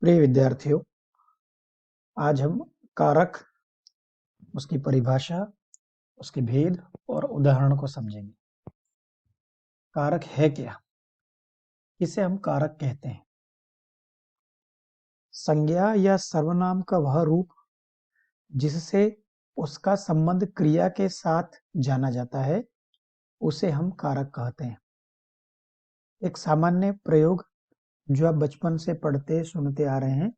प्रिय विद्यार्थियों, आज हम कारक, उसकी परिभाषा, उसके भेद और उदाहरण को समझेंगे। कारक है क्या? इसे हम कारक कहते हैं। संज्ञा या सर्वनाम का वह रूप जिससे उसका संबंध क्रिया के साथ जाना जाता है, उसे हम कारक कहते हैं। एक सामान्य प्रयोग जो आप बचपन से पढ़ते सुनते आ रहे हैं,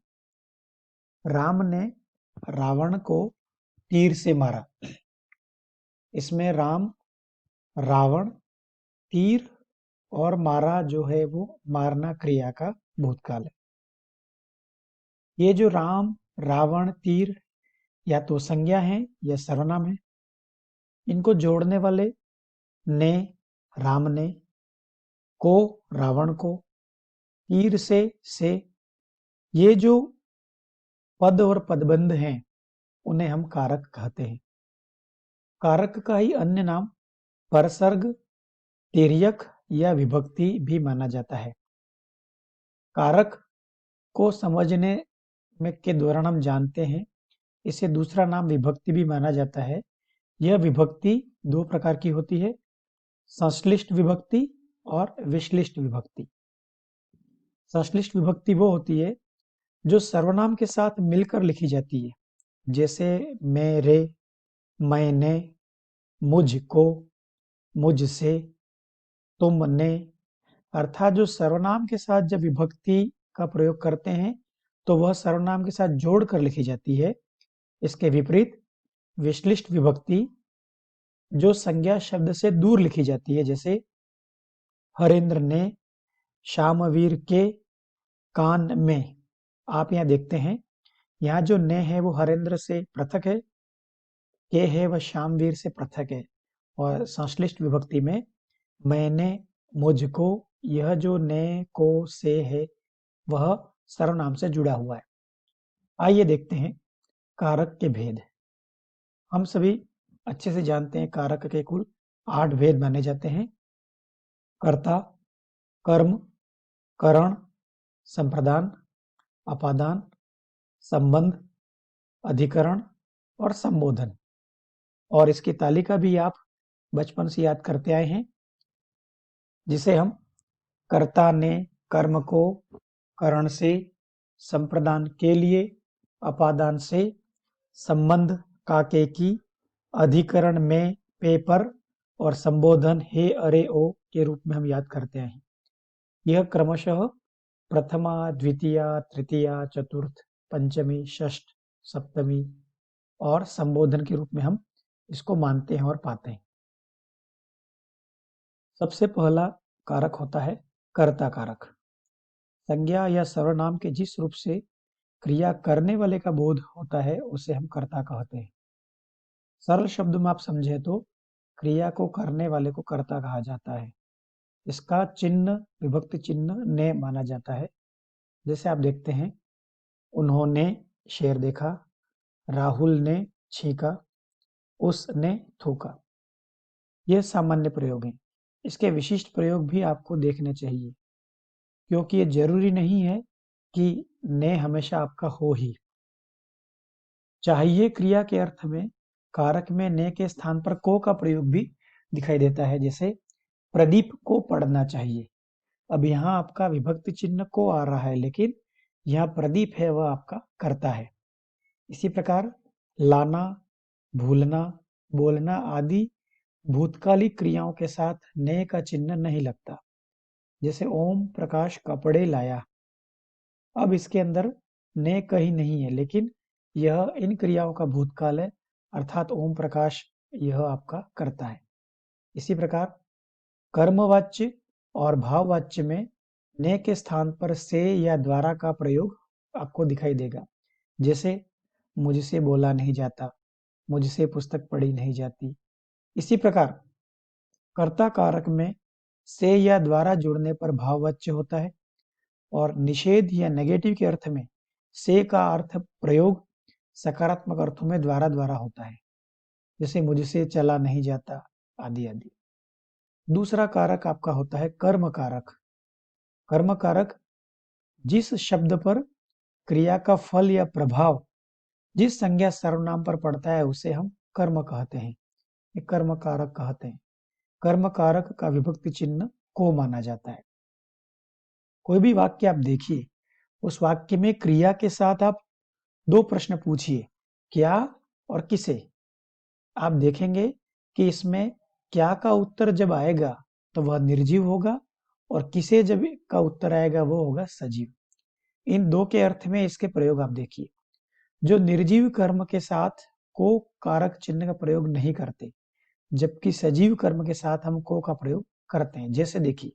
राम ने रावण को तीर से मारा। इसमें राम, रावण, तीर और मारा जो है वो मारना क्रिया का भूतकाल है। ये जो राम, रावण, तीर या तो संज्ञा है या सर्वनाम है। इनको जोड़ने वाले ने, राम ने, को, रावण को, तीर से ये जो पद और पदबंध हैं, उन्हें हम कारक कहते हैं। कारक का ही अन्य नाम परसर्ग, तिर्यक या विभक्ति भी माना जाता है। कारक को समझने में के दौरान हम जानते हैं, इसे दूसरा नाम विभक्ति भी माना जाता है। यह विभक्ति दो प्रकार की होती है, संश्लिष्ट विभक्ति और विश्लिष्ट विभक्ति। संश्लिष्ट विभक्ति वो होती है जो सर्वनाम के साथ मिलकर लिखी जाती है, जैसे मेरे, मैंने, मुझको, मुझसे, तुमने। अर्थात जो सर्वनाम के साथ जब विभक्ति का प्रयोग करते हैं तो वह सर्वनाम के साथ जोड़कर लिखी जाती है। इसके विपरीत विश्लिष्ट विभक्ति जो संज्ञा शब्द से दूर लिखी जाती है, जैसे हरेंद्र ने श्यामवीर के कान में। आप यहाँ देखते हैं, यहाँ जो ने है वो हरेंद्र से पृथक है, के है वह श्यामवीर से पृथक है। और संश्लिष्ट विभक्ति में मैंने, मुझको, यह जो ने, को, से है वह सर्वनाम से जुड़ा हुआ है। आइए देखते हैं कारक के भेद। हम सभी अच्छे से जानते हैं कारक के कुल 8 भेद माने जाते हैं। कर्ता, कर्म, करण, संप्रदान, अपादान, संबंध, अधिकरण और संबोधन। और इसकी तालिका भी आप बचपन से याद करते आए हैं, जिसे हम कर्ता ने कर्म को करण से, संप्रदान के लिए, अपादान से, संबंध काके की, अधिकरण में पेपर और संबोधन हे अरे ओ के रूप में हम याद करते हैं। यह क्रमशः प्रथमा, द्वितीया, तृतीया, चतुर्थ, पंचमी, षष्ठ, सप्तमी और संबोधन के रूप में हम इसको मानते हैं और पाते हैं। सबसे पहला कारक होता है कर्ता कारक। संज्ञा या सर्वनाम के जिस रूप से क्रिया करने वाले का बोध होता है उसे हम कर्ता कहते हैं। सरल शब्द में आप समझे तो क्रिया को करने वाले को कर्ता कहा जाता है। इसका चिन्ह विभक्ति चिन्ह ने माना जाता है। जैसे आप देखते हैं, उन्होंने शेर देखा, राहुल ने छींका, उसने थूका। यह सामान्य प्रयोग हैं। इसके विशिष्ट प्रयोग भी आपको देखने चाहिए, क्योंकि ये जरूरी नहीं है कि ने हमेशा आपका हो ही। चाहिए क्रिया के अर्थ में कारक में ने के स्थान पर को का प्रयोग भी दिखाई देता है। जैसे प्रदीप को पढ़ना चाहिए। अब यहाँ आपका विभक्ति चिन्ह को आ रहा है, लेकिन यहाँ प्रदीप है वह आपका कर्ता है। इसी प्रकार लाना, भूलना, बोलना आदि भूतकाली क्रियाओं के साथ ने का चिन्ह नहीं लगता। जैसे ओम प्रकाश कपड़े लाया। अब इसके अंदर ने कहीं नहीं है, लेकिन यह इन क्रियाओं का भूतकाल है, अर्थात ओम प्रकाश यह आपका कर्ता है। इसी प्रकार कर्मवाच्य और भाववाच्य में ने के स्थान पर से या द्वारा का प्रयोग आपको दिखाई देगा। जैसे मुझसे बोला नहीं जाता, मुझसे पुस्तक पढ़ी नहीं जाती। इसी प्रकार कर्ता कारक में से या द्वारा जुड़ने पर भाववाच्य होता है, और निषेध या नेगेटिव के अर्थ में से का अर्थ प्रयोग सकारात्मक अर्थों में द्वारा द्वारा होता है। जैसे मुझसे चला नहीं जाता आदि आदि। दूसरा कारक आपका होता है कर्म कारक। कर्म कारक जिस शब्द पर क्रिया का फल या प्रभाव जिस संज्ञा सर्वनाम पर पड़ता है उसे हम कर्म कहते हैं, ये कर्म कारक कहते हैं। कर्म कारक का विभक्ति चिन्ह को माना जाता है। कोई भी वाक्य आप देखिए, उस वाक्य में क्रिया के साथ आप दो प्रश्न पूछिए, क्या और किसे। आप देखेंगे कि इसमें क्या का उत्तर जब आएगा तो वह निर्जीव होगा, और किसे जब का उत्तर आएगा वो होगा सजीव। इन दो के अर्थ में इसके प्रयोग आप देखिए। जो निर्जीव कर्म के साथ को कारक चिन्ह का प्रयोग नहीं करते, जबकि सजीव कर्म के साथ हम को का प्रयोग करते हैं। जैसे देखिए,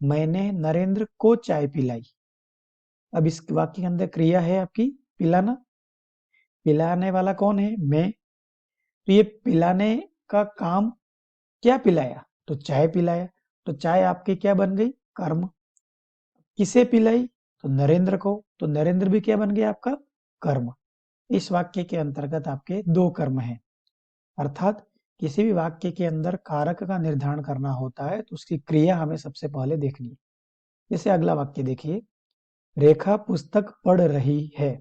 मैंने नरेंद्र को चाय पिलाई। अब इस वाक्य के अंदर क्रिया है आपकी पिलाना, पिलाने वाला कौन है? मैं। तो ये पिलाने का काम क्या पिलाया? तो चाय पिलाया। तो चाय आपकी क्या बन गई? कर्म। किसे पिलाई? तो नरेंद्र को। तो नरेंद्र भी क्या बन गया आपका? कर्म। इस वाक्य के अंतर्गत आपके दो कर्म हैं। अर्थात किसी भी वाक्य के अंदर कारक का निर्धारण करना होता है तो उसकी क्रिया हमें सबसे पहले देखनी है। जैसे अगला वाक्य देखिए, रेखा पुस्तक पढ़ रही है।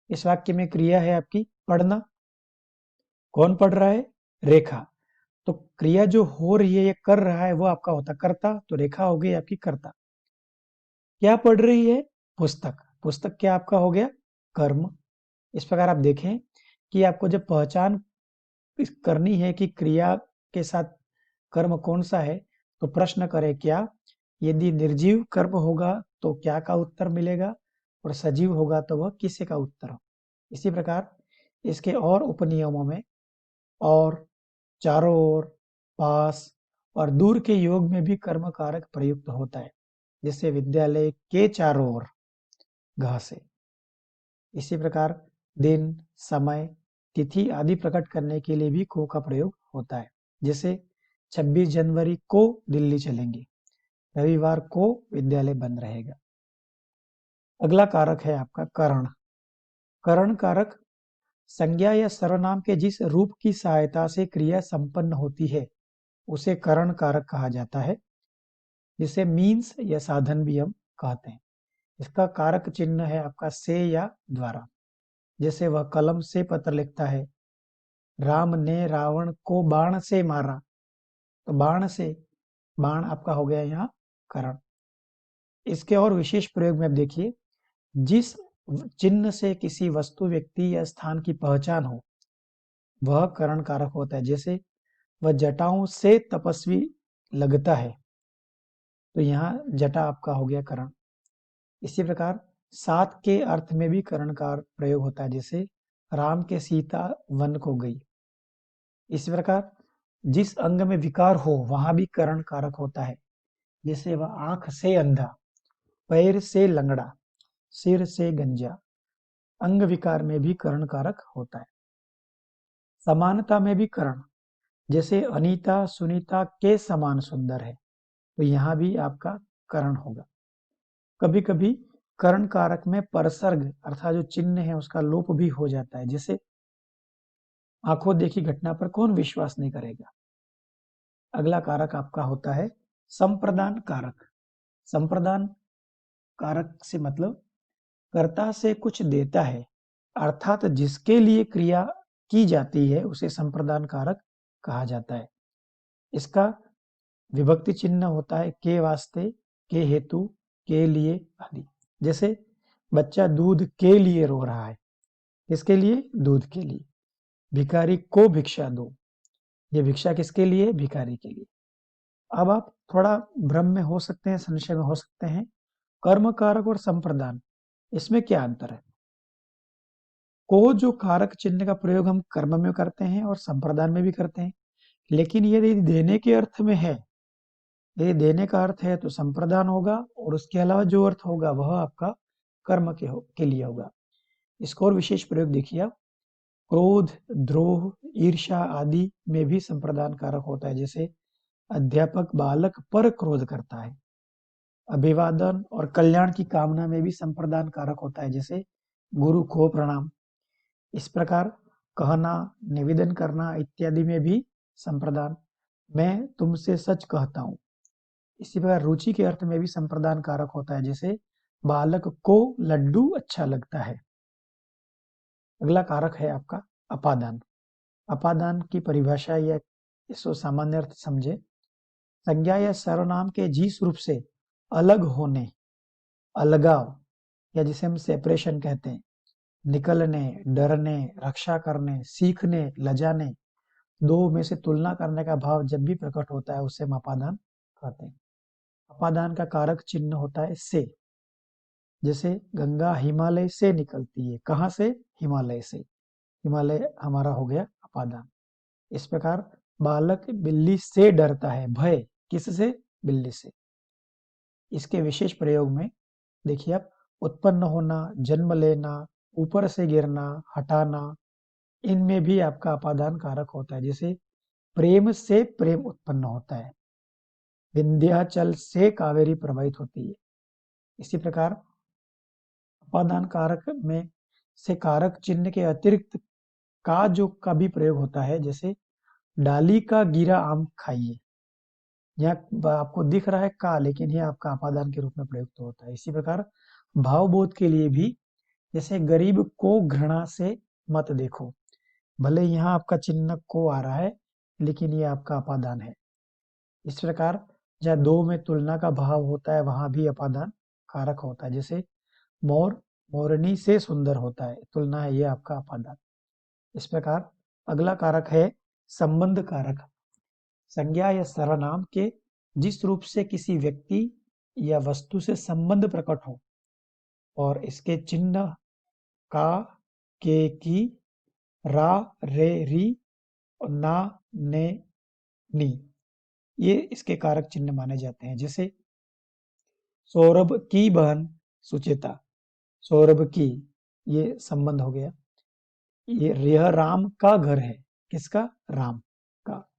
इस वाक्य में क्रिया है आपकी पढ़ना। कौन पढ़ रहा है? रेखा। तो क्रिया जो हो रही है, ये कर रहा है, वो आपका होता कर्ता। तो रेखा हो गई आपकी कर्ता। क्या पढ़ रही है? पुस्तक। पुस्तक क्या आपका हो गया? कर्म। इस प्रकार आप देखें कि आपको जब पहचान करनी है कि क्रिया के साथ कर्म कौन सा है, तो प्रश्न करें क्या। यदि निर्जीव कर्म होगा तो क्या का उत्तर मिलेगा, और सजीव होगा तो वह किसे का उत्तर हो। इसी प्रकार इसके और उपनियमों में और, चारों ओर, पास और दूर के योग में भी कर्म कारक प्रयुक्त होता है। जैसे विद्यालय के चारों ओर घ से। इसी प्रकार दिन, समय, तिथि आदि प्रकट करने के लिए भी को का प्रयोग होता है। जैसे 26 जनवरी को दिल्ली चलेंगे, रविवार को विद्यालय बंद रहेगा। अगला कारक है आपका करण। करण कारक संज्ञा या सर्वनाम के जिस रूप की सहायता से क्रिया संपन्न होती है उसे करण कारक कहा जाता है, जिसे मीन्स या साधन भी हम कहते हैं। इसका कारक चिन्ह है आपका से या द्वारा। जैसे वह कलम से पत्र लिखता है, राम ने रावण को बाण से मारा। तो बाण से, बाण आपका हो गया यहाँ करण। इसके और विशेष प्रयोग में आप देखिए, जिस चिन्ह से किसी वस्तु, व्यक्ति या स्थान की पहचान हो वह करण कारक होता है। जैसे वह जटाओं से तपस्वी लगता है, तो यहाँ जटा आपका हो गया करण। इसी प्रकार सात के अर्थ में भी करण का प्रयोग होता है। जैसे राम के सीता वन को गई। इसी प्रकार जिस अंग में विकार हो वहां भी करण कारक होता है। जैसे वह आंख से अंधा, पैर से लंगड़ा, सिर से गंजा। अंग विकार में भी करण कारक होता है। समानता में भी करण, जैसे अनीता सुनीता के समान सुंदर है, तो यहां भी आपका करण होगा। कभी कभी करण कारक में परसर्ग अर्थात जो चिन्ह है उसका लोप भी हो जाता है। जैसे आंखों देखी घटना पर कौन विश्वास नहीं करेगा। अगला कारक आपका होता है संप्रदान कारक। संप्रदान कारक से मतलब कर्ता से कुछ देता है, अर्थात जिसके लिए क्रिया की जाती है उसे संप्रदान कारक कहा जाता है। इसका विभक्ति चिन्ह होता है के वास्ते, के हेतु, के लिए आदि। जैसे बच्चा दूध के लिए रो रहा है। किसके लिए? दूध के लिए। भिखारी को भिक्षा दो। ये भिक्षा किसके लिए? भिखारी के लिए। अब आप थोड़ा भ्रम में हो सकते हैं, संशय में हो सकते हैं, कर्म कारक और संप्रदान इसमें क्या अंतर है। को जो कारक चिन्ह का प्रयोग हम कर्म में करते हैं और संप्रदान में भी करते हैं, लेकिन यदि देने के अर्थ में है, यदि देने का अर्थ है तो संप्रदान होगा, और उसके अलावा जो अर्थ होगा वह आपका कर्म के लिए होगा। इसको और विशेष प्रयोग देखिए आप, क्रोध, द्रोह, ईर्ष्या आदि में भी संप्रदान कारक होता है। जैसे अध्यापक बालक पर क्रोध करता है। अभिवादन और कल्याण की कामना में भी संप्रदान कारक होता है। जैसे गुरु को प्रणाम। इस प्रकार कहना, निवेदन करना इत्यादि में भी संप्रदान। मैं तुमसे सच कहता हूं। इसी प्रकार रुचि के अर्थ में भी संप्रदान कारक होता है। जैसे बालक को लड्डू अच्छा लगता है। अगला कारक है आपका अपादान। अपादान की परिभाषा या इसको सामान्य अर्थ समझे। संज्ञा या सर्वनाम के जिस रूप से अलग होने, अलगाव या जिसे हम सेपरेशन कहते हैं, निकलने, डरने, रक्षा करने, सीखने, लजाने, दो में से तुलना करने का भाव जब भी प्रकट होता है उसे हम अपादान कहते हैं। अपादान का कारक चिन्ह होता है से। जैसे गंगा हिमालय से निकलती है। कहाँ से? हिमालय से। हिमालय हमारा हो गया अपादान। इस प्रकार बालक बिल्ली से डरता है। भय किससे? बिल्ली से। इसके विशेष प्रयोग में देखिए आप, उत्पन्न होना, जन्म लेना, ऊपर से गिरना, हटाना, इनमें भी आपका अपादान कारक होता है। जैसे प्रेम से प्रेम उत्पन्न होता है। विंध्याचल से कावेरी प्रवाहित होती है। इसी प्रकार अपादान कारक में से कारक चिन्ह के अतिरिक्त का भी प्रयोग होता है। जैसे डाली का गिरा आम खाइए। यहाँ आपको दिख रहा है का, लेकिन ये आपका अपादान के रूप में प्रयुक्त होता है। इसी प्रकार भावबोध के लिए भी, जैसे गरीब को घृणा से मत देखो। भले यहाँ आपका चिन्ह को आ रहा है, लेकिन ये आपका अपादान है। इस प्रकार जहाँ दो में तुलना का भाव होता है वहां भी अपादान कारक होता है। जैसे मोर मोरनी से सुंदर होता है, तुलना है, ये आपका अपादान। इस प्रकार अगला कारक है संबंध कारक। संज्ञा या सर्वनाम के जिस रूप से किसी व्यक्ति या वस्तु से संबंध प्रकट हो और इसके चिन्ह का, के, की, रा, रे, री और ना, ने, नी, ये इसके कारक चिन्ह माने जाते हैं। जैसे सौरभ की बहन सुचेता, सौरभ की, ये संबंध हो गया। यह राम का घर है। किसका? राम का।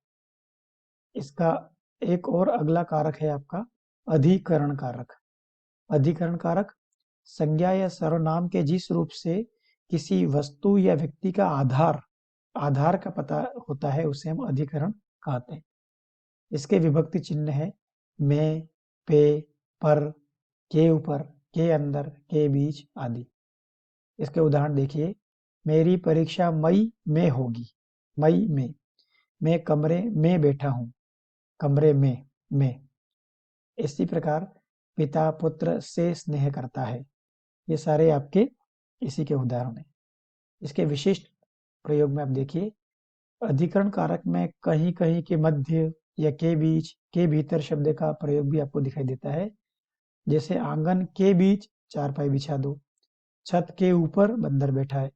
इसका एक और अगला कारक है आपका अधिकरण कारक। अधिकरण कारक संज्ञा या सर्वनाम के जिस रूप से किसी वस्तु या व्यक्ति का आधार का पता होता है उसे हम अधिकरण कहते हैं। इसके विभक्ति चिन्ह है में, पे, पर, के ऊपर, के अंदर, के बीच आदि। इसके उदाहरण देखिए, मेरी परीक्षा मई में होगी। मई में। मैं कमरे में बैठा हूं। कमरे में। इसी प्रकार पिता पुत्र से स्नेह करता है। ये सारे आपके इसी के उदाहरण हैं। इसके विशिष्ट प्रयोग में आप देखिए, अधिकरण कारक में कहीं कहीं के मध्य या के बीच, के भीतर शब्द का प्रयोग भी आपको दिखाई देता है। जैसे आंगन के बीच चारपाई बिछा दो, छत के ऊपर बंदर बैठा है।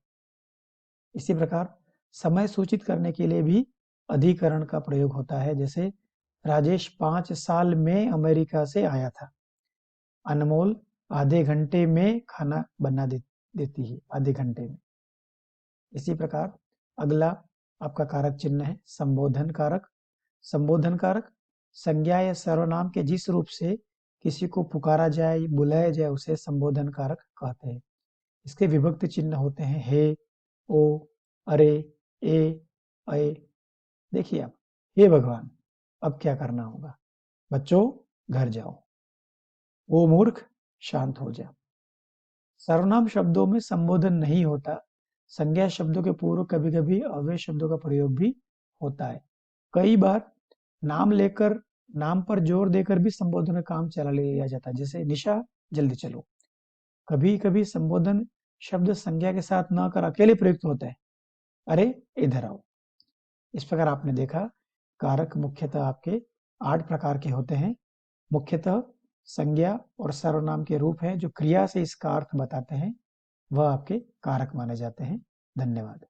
इसी प्रकार समय सूचित करने के लिए भी अधिकरण का प्रयोग होता है। जैसे राजेश 5 साल में अमेरिका से आया था। अनमोल आधे घंटे में खाना बना देती है, आधे घंटे में। इसी प्रकार अगला आपका कारक चिन्ह है संबोधन कारक। संबोधन कारक संज्ञा या सर्वनाम के जिस रूप से किसी को पुकारा जाए, बुलाया जाए, उसे संबोधन कारक कहते हैं। इसके विभक्ति चिन्ह होते हैं हे, ओ, अरे, ए, अये। देखिए आप, हे भगवान, अब क्या करना होगा? बच्चों घर जाओ। वो मूर्ख, शांत हो जा। सर्वनाम शब्दों में संबोधन नहीं होता। संज्ञा शब्दों के पूर्व कभी कभी अव्यय शब्दों का प्रयोग भी होता है। कई बार नाम लेकर, नाम पर जोर देकर भी संबोधन का काम चला लिया जाता है। जैसे निशा जल्दी चलो। कभी कभी संबोधन शब्द संज्ञा के साथ न कर अकेले प्रयुक्त होता है। अरे इधर आओ। इस प्रकार आपने देखा, कारक मुख्यतः आपके 8 प्रकार के होते हैं। मुख्यतः संज्ञा और सर्वनाम के रूप हैं जो क्रिया से इसका अर्थ बताते हैं, वह आपके कारक माने जाते हैं। धन्यवाद।